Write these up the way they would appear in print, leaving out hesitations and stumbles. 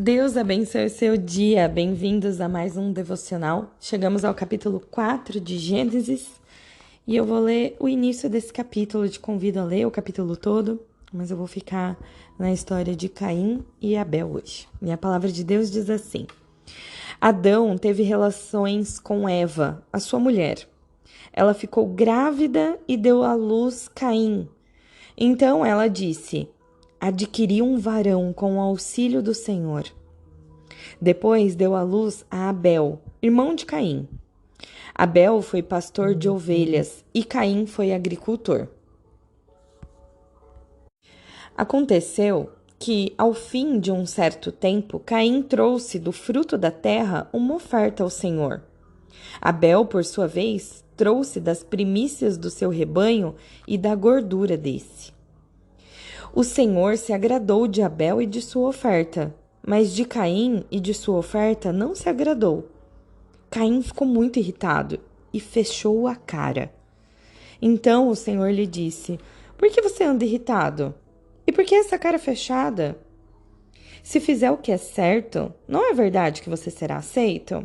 Deus abençoe o seu dia. Bem-vindos a mais um devocional. Chegamos ao capítulo 4 de Gênesis e eu vou ler o início desse capítulo. Te convido a ler o capítulo todo, mas eu vou ficar na história de Caim e Abel hoje. E a palavra de Deus diz assim: Adão teve relações com Eva, a sua mulher. Ela ficou grávida e deu à luz Caim. Então ela disse: adquiri um varão com o auxílio do Senhor. Depois deu à luz a Abel, irmão de Caim. Abel foi pastor de ovelhas e Caim foi agricultor. Aconteceu que, ao fim de um certo tempo, Caim trouxe do fruto da terra uma oferta ao Senhor. Abel, por sua vez, trouxe das primícias do seu rebanho e da gordura desse. O Senhor se agradou de Abel e de sua oferta, mas de Caim e de sua oferta não se agradou. Caim ficou muito irritado e fechou a cara. Então o Senhor lhe disse: por que você anda irritado? E por que essa cara fechada? Se fizer o que é certo, não é verdade que você será aceito?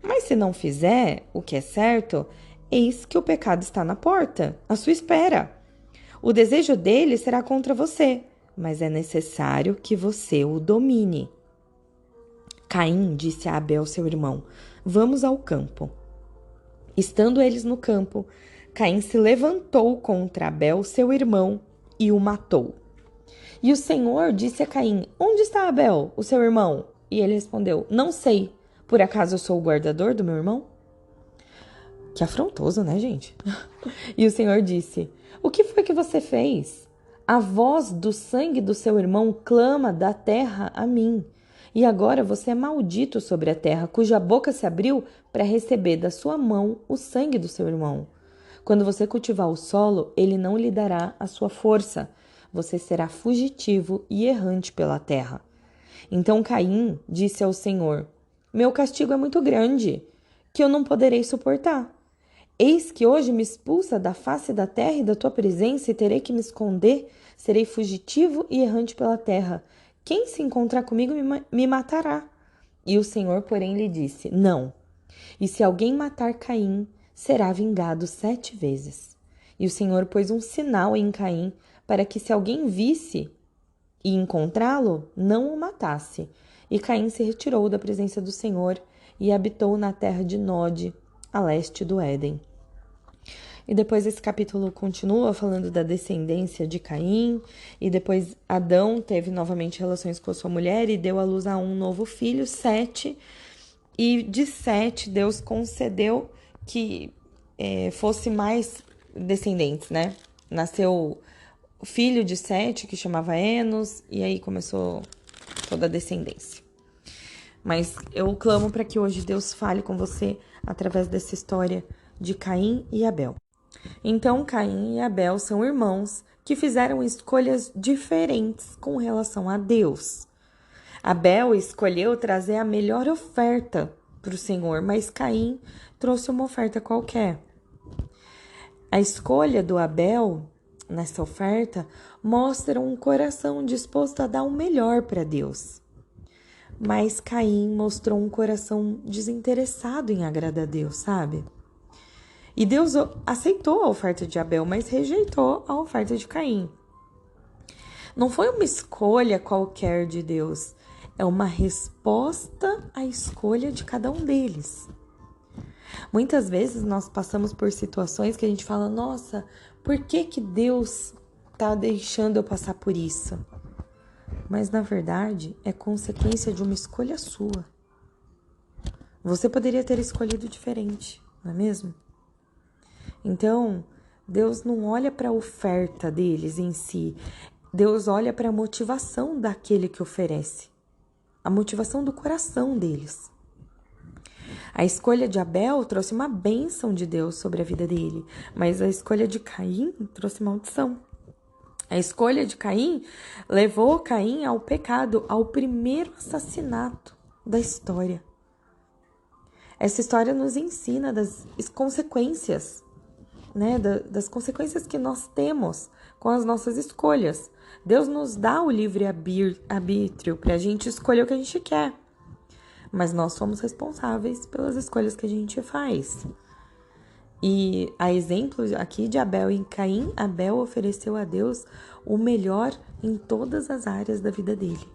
Mas se não fizer o que é certo, eis que o pecado está na porta, à sua espera. O desejo dele será contra você, mas é necessário que você o domine. Caim disse a Abel, seu irmão: vamos ao campo. Estando eles no campo, Caim se levantou contra Abel, seu irmão, e o matou. E o Senhor disse a Caim: onde está Abel, o seu irmão? E ele respondeu: não sei. Por acaso eu sou o guardador do meu irmão? Que afrontoso, né, gente? E o Senhor disse: o que foi que você fez? A voz do sangue do seu irmão clama da terra a mim. E agora você é maldito sobre a terra, cuja boca se abriu para receber da sua mão o sangue do seu irmão. Quando você cultivar o solo, ele não lhe dará a sua força. Você será fugitivo e errante pela terra. Então Caim disse ao Senhor: meu castigo é muito grande, que eu não poderei suportar. Eis que hoje me expulsa da face da terra e da tua presença, e terei que me esconder, serei fugitivo e errante pela terra. Quem se encontrar comigo me matará. E o Senhor, porém, lhe disse: não. E se alguém matar Caim, será vingado 7 vezes. E o Senhor pôs um sinal em Caim, para que se alguém visse e encontrá-lo, não o matasse. E Caim se retirou da presença do Senhor e habitou na terra de Nod, a leste do Éden. E depois esse capítulo continua falando da descendência de Caim, e depois Adão teve novamente relações com a sua mulher e deu à luz a um novo filho, Sete, e de Sete Deus concedeu que fosse mais descendentes, né? Nasceu o filho de Sete, que chamava Enos, e aí começou toda a descendência. Mas eu clamo para que hoje Deus fale com você através dessa história de Caim e Abel. Então, Caim e Abel são irmãos que fizeram escolhas diferentes com relação a Deus. Abel escolheu trazer a melhor oferta para o Senhor, mas Caim trouxe uma oferta qualquer. A escolha do Abel nessa oferta mostra um coração disposto a dar o melhor para Deus. Mas Caim mostrou um coração desinteressado em agradar a Deus, sabe? E Deus aceitou a oferta de Abel, mas rejeitou a oferta de Caim. Não foi uma escolha qualquer de Deus, é uma resposta à escolha de cada um deles. Muitas vezes nós passamos por situações que a gente fala: nossa, por que Deus está deixando eu passar por isso? Mas na verdade é consequência de uma escolha sua. Você poderia ter escolhido diferente, não é mesmo? Então, Deus não olha para a oferta deles em si. Deus olha para a motivação daquele que oferece. A motivação do coração deles. A escolha de Abel trouxe uma bênção de Deus sobre a vida dele, mas a escolha de Caim trouxe maldição. A escolha de Caim levou Caim ao pecado, ao primeiro assassinato da história. Essa história nos ensina das consequências, né, das consequências que nós temos com as nossas escolhas. Deus nos dá o livre arbítrio para a gente escolher o que a gente quer. Mas nós somos responsáveis pelas escolhas que a gente faz. E a exemplo aqui de Abel e Caim, Abel ofereceu a Deus o melhor em todas as áreas da vida dele.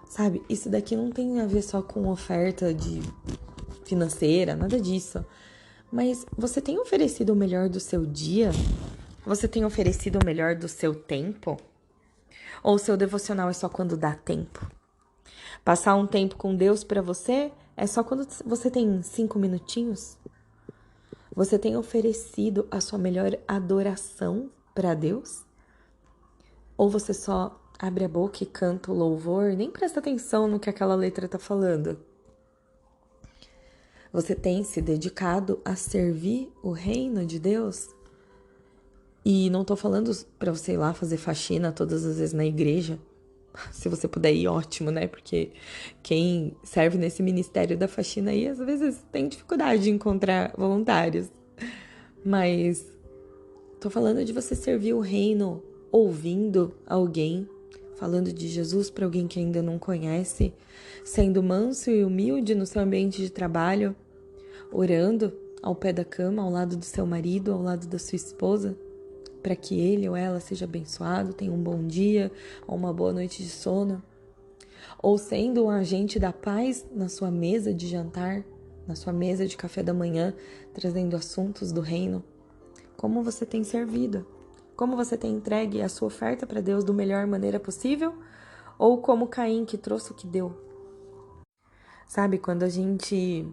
Sabe, isso daqui não tem a ver só com oferta de financeira, nada disso. Mas você tem oferecido o melhor do seu dia? Você tem oferecido o melhor do seu tempo? Ou o seu devocional é só quando dá tempo? Passar um tempo com Deus pra você é só quando você tem 5 minutinhos? Você tem oferecido a sua melhor adoração pra Deus? Ou você só abre a boca e canta o louvor e nem presta atenção no que aquela letra tá falando? Você tem se dedicado a servir o reino de Deus? E não tô falando pra você ir lá fazer faxina todas as vezes na igreja. Se você puder ir, ótimo, né? Porque quem serve nesse ministério da faxina aí, às vezes tem dificuldade de encontrar voluntários. Mas tô falando de você servir o reino ouvindo alguém, falando de Jesus para alguém que ainda não conhece, sendo manso e humilde no seu ambiente de trabalho, orando ao pé da cama, ao lado do seu marido, ao lado da sua esposa, para que ele ou ela seja abençoado, tenha um bom dia ou uma boa noite de sono, ou sendo um agente da paz na sua mesa de jantar, na sua mesa de café da manhã, trazendo assuntos do reino. Como você tem servido? Como você tem entregue a sua oferta para Deus da melhor maneira possível? Ou como Caim, que trouxe o que deu? Sabe, quando a gente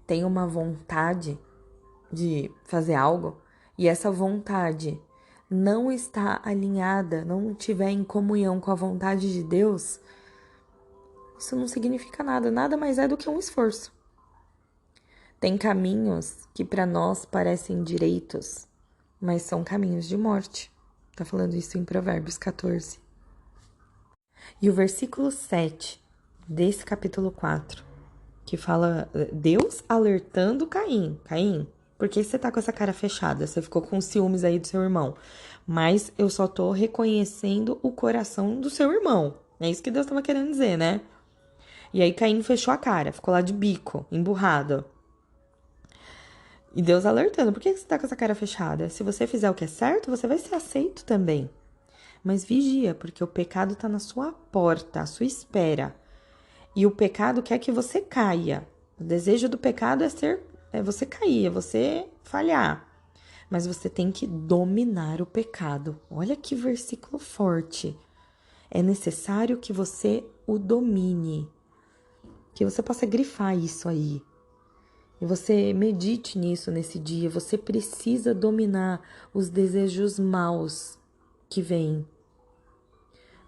tem uma vontade de fazer algo e essa vontade não está alinhada, não estiver em comunhão com a vontade de Deus, isso não significa nada, nada mais é do que um esforço. Tem caminhos que para nós parecem direitos, mas são caminhos de morte. Tá falando isso em Provérbios 14. E o versículo 7 desse capítulo 4, que fala Deus alertando Caim. Caim, por que você tá com essa cara fechada? Você ficou com ciúmes aí do seu irmão. Mas eu só tô reconhecendo o coração do seu irmão. É isso que Deus tava querendo dizer, né? E aí Caim fechou a cara, ficou lá de bico, emburrado. E Deus alertando, por que você tá com essa cara fechada? Se você fizer o que é certo, você vai ser aceito também. Mas vigia, porque o pecado tá na sua porta, à sua espera. E o pecado quer que você caia. O desejo do pecado é você cair, é você falhar. Mas você tem que dominar o pecado. Olha que versículo forte. É necessário que você o domine. Que você possa grifar isso aí. E você medite nisso nesse dia. Você precisa dominar os desejos maus que vêm.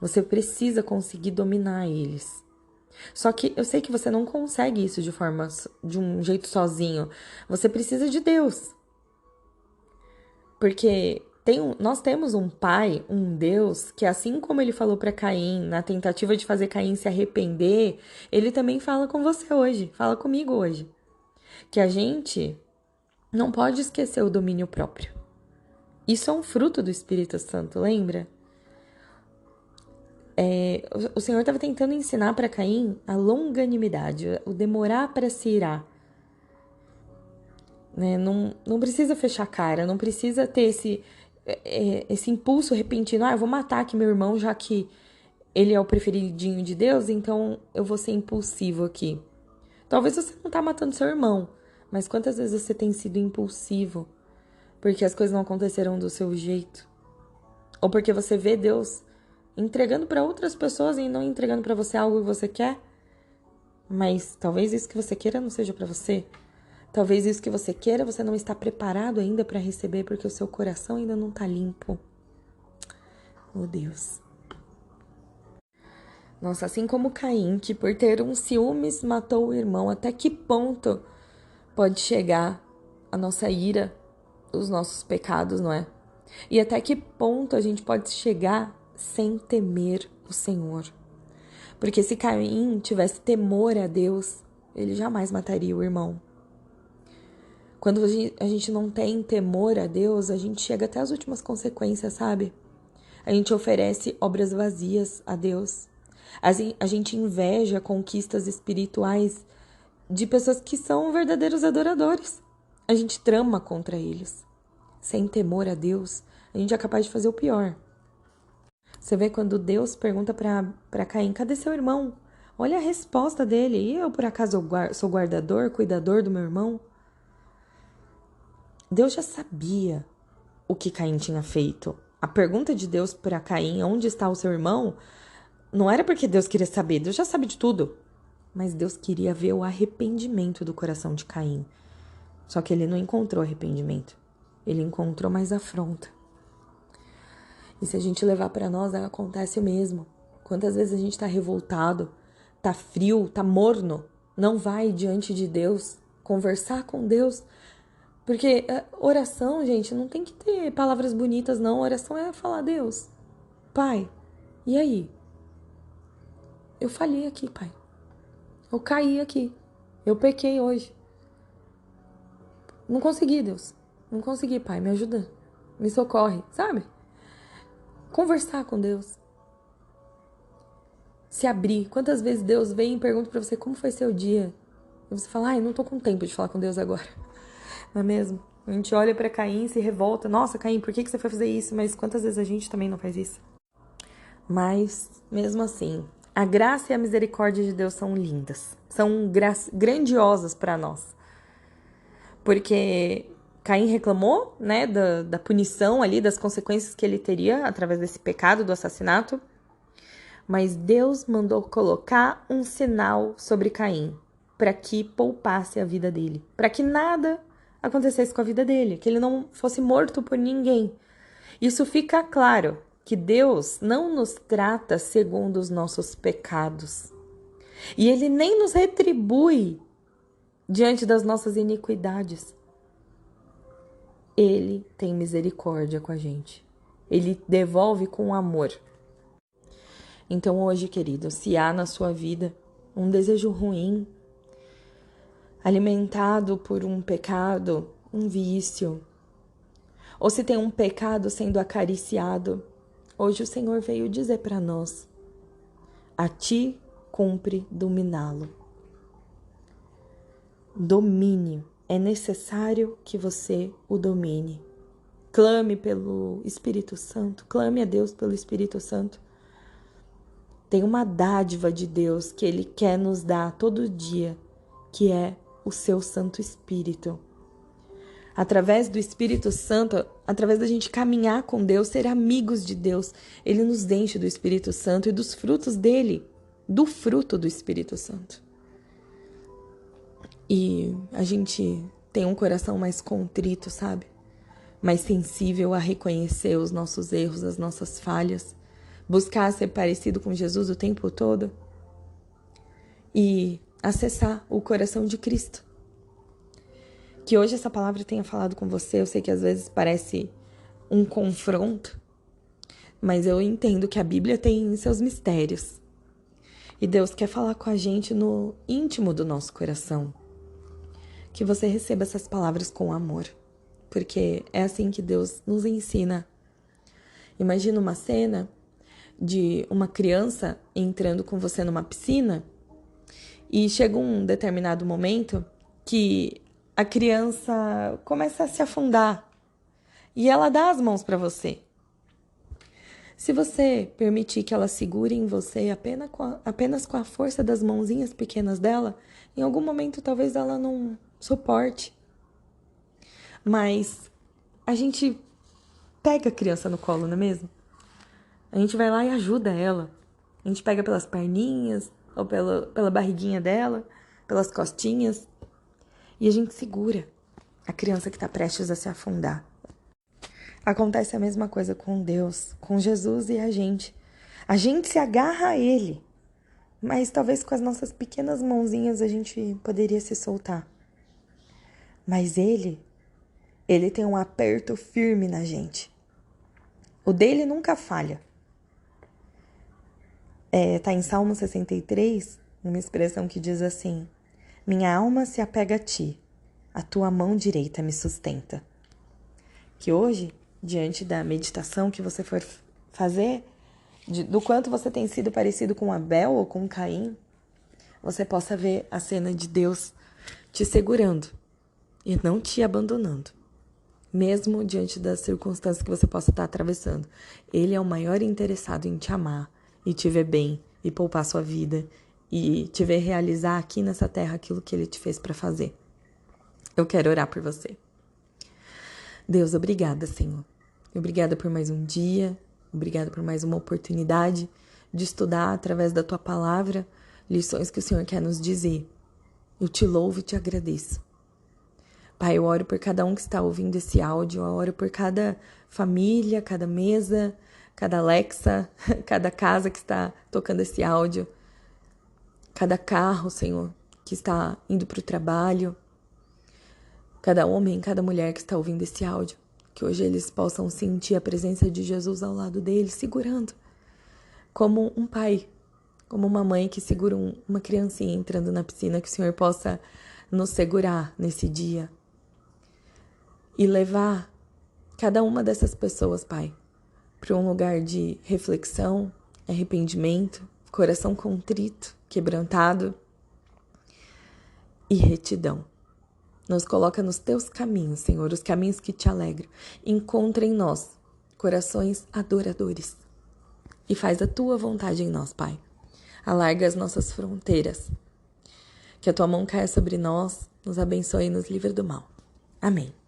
Você precisa conseguir dominar eles. Só que eu sei que você não consegue isso de um jeito sozinho. Você precisa de Deus. Porque nós temos um pai, um Deus, que assim como ele falou para Caim, na tentativa de fazer Caim se arrepender, ele também fala com você hoje, fala comigo hoje. Que a gente não pode esquecer o domínio próprio. Isso é um fruto do Espírito Santo, lembra? O Senhor estava tentando ensinar para Caim a longanimidade, o demorar para se irar. Né? Não precisa fechar a cara, não precisa ter esse impulso repentino. Eu vou matar aqui meu irmão, já que ele é o preferidinho de Deus, então eu vou ser impulsivo aqui. Talvez você não tá matando seu irmão, mas quantas vezes você tem sido impulsivo porque as coisas não aconteceram do seu jeito? Ou porque você vê Deus entregando para outras pessoas e não entregando para você algo que você quer? Mas talvez isso que você queira não seja para você. Talvez isso que você queira, você não está preparado ainda para receber porque o seu coração ainda não está limpo. Oh, Deus. Nossa, assim como Caim, que por ter um ciúmes matou o irmão, até que ponto pode chegar a nossa ira, os nossos pecados, não é? E até que ponto a gente pode chegar sem temer o Senhor? Porque se Caim tivesse temor a Deus, ele jamais mataria o irmão. Quando a gente não tem temor a Deus, a gente chega até as últimas consequências, sabe? A gente oferece obras vazias a Deus. A gente inveja conquistas espirituais de pessoas que são verdadeiros adoradores. A gente trama contra eles. Sem temor a Deus, a gente é capaz de fazer o pior. Você vê quando Deus pergunta para Caim, cadê seu irmão? Olha a resposta dele. E eu, por acaso, sou guardador, cuidador do meu irmão? Deus já sabia o que Caim tinha feito. A pergunta de Deus para Caim, onde está o seu irmão, não era porque Deus queria saber. Deus já sabe de tudo. Mas Deus queria ver o arrependimento do coração de Caim. Só que ele não encontrou arrependimento. Ele encontrou mais afronta. E se a gente levar para nós, acontece o mesmo. Quantas vezes a gente está revoltado, tá frio, tá morno, não vai diante de Deus conversar com Deus. Porque oração, gente, não tem que ter palavras bonitas, não. Oração é falar, Deus, Pai, e aí? Eu falhei aqui, Pai. Eu caí aqui. Eu pequei hoje. Não consegui, Deus. Não consegui, Pai. Me ajuda. Me socorre, sabe? Conversar com Deus. Se abrir. Quantas vezes Deus vem e pergunta pra você como foi seu dia? E você fala, não tô com tempo de falar com Deus agora. Não é mesmo? A gente olha pra Caim e se revolta. Nossa, Caim, por que você foi fazer isso? Mas quantas vezes a gente também não faz isso? Mas, mesmo assim, a graça e a misericórdia de Deus são lindas. São grandiosas para nós. Porque Caim reclamou, né, da punição ali, das consequências que ele teria através desse pecado do assassinato. Mas Deus mandou colocar um sinal sobre Caim para que poupasse a vida dele. Para que nada acontecesse com a vida dele. Que ele não fosse morto por ninguém. Isso fica claro. Que Deus não nos trata segundo os nossos pecados. E Ele nem nos retribui diante das nossas iniquidades. Ele tem misericórdia com a gente. Ele devolve com amor. Então hoje, querido, se há na sua vida um desejo ruim, alimentado por um pecado, um vício, ou se tem um pecado sendo acariciado, hoje o Senhor veio dizer para nós, a ti cumpre dominá-lo. Domine, é necessário que você o domine. Clame pelo Espírito Santo, clame a Deus pelo Espírito Santo. Tem uma dádiva de Deus que Ele quer nos dar todo dia, que é o seu Santo Espírito. Através do Espírito Santo, através da gente caminhar com Deus, ser amigos de Deus, Ele nos enche do Espírito Santo e dos frutos dele, do fruto do Espírito Santo. E a gente tem um coração mais contrito, sabe? Mais sensível a reconhecer os nossos erros, as nossas falhas, buscar ser parecido com Jesus o tempo todo e acessar o coração de Cristo. Que hoje essa palavra tenha falado com você. Eu sei que às vezes parece um confronto, mas eu entendo que a Bíblia tem seus mistérios. E Deus quer falar com a gente no íntimo do nosso coração. Que você receba essas palavras com amor, porque é assim que Deus nos ensina. Imagina uma cena de uma criança entrando com você numa piscina e chega um determinado momento que a criança começa a se afundar e ela dá as mãos para você. Se você permitir que ela segure em você apenas com a força das mãozinhas pequenas dela, em algum momento talvez ela não suporte. Mas a gente pega a criança no colo, não é mesmo? A gente vai lá e ajuda ela. A gente pega pelas perninhas ou pela barriguinha dela, pelas costinhas. E a gente segura a criança que está prestes a se afundar. Acontece a mesma coisa com Deus, com Jesus e a gente. A gente se agarra a Ele, mas talvez com as nossas pequenas mãozinhas a gente poderia se soltar. Mas Ele tem um aperto firme na gente. O dele nunca falha. Tá em Salmo 63, uma expressão que diz assim: minha alma se apega a ti, a tua mão direita me sustenta. Que hoje, diante da meditação que você for fazer do quanto você tem sido parecido com Abel ou com Caim, você possa ver a cena de Deus te segurando e não te abandonando. Mesmo diante das circunstâncias que você possa estar atravessando. Ele é o maior interessado em te amar e te ver bem e poupar sua vida e te ver realizar aqui nessa terra aquilo que ele te fez para fazer. Eu quero orar por você. Deus, obrigada, Senhor. Obrigada por mais um dia, obrigada por mais uma oportunidade de estudar através da tua palavra lições que o Senhor quer nos dizer. Eu te louvo e te agradeço. Pai, eu oro por cada um que está ouvindo esse áudio, eu oro por cada família, cada mesa, cada Alexa, cada casa que está tocando esse áudio, cada carro, Senhor, que está indo para o trabalho, cada homem, cada mulher que está ouvindo esse áudio, que hoje eles possam sentir a presença de Jesus ao lado deles, segurando, como um pai, como uma mãe que segura uma criancinha entrando na piscina, que o Senhor possa nos segurar nesse dia e levar cada uma dessas pessoas, Pai, para um lugar de reflexão, arrependimento, coração contrito, quebrantado e retidão. Nos coloca nos teus caminhos, Senhor, os caminhos que te alegram. Encontra em nós corações adoradores e faz a tua vontade em nós, Pai. Alarga as nossas fronteiras. Que a tua mão caia sobre nós, nos abençoe e nos livre do mal. Amém.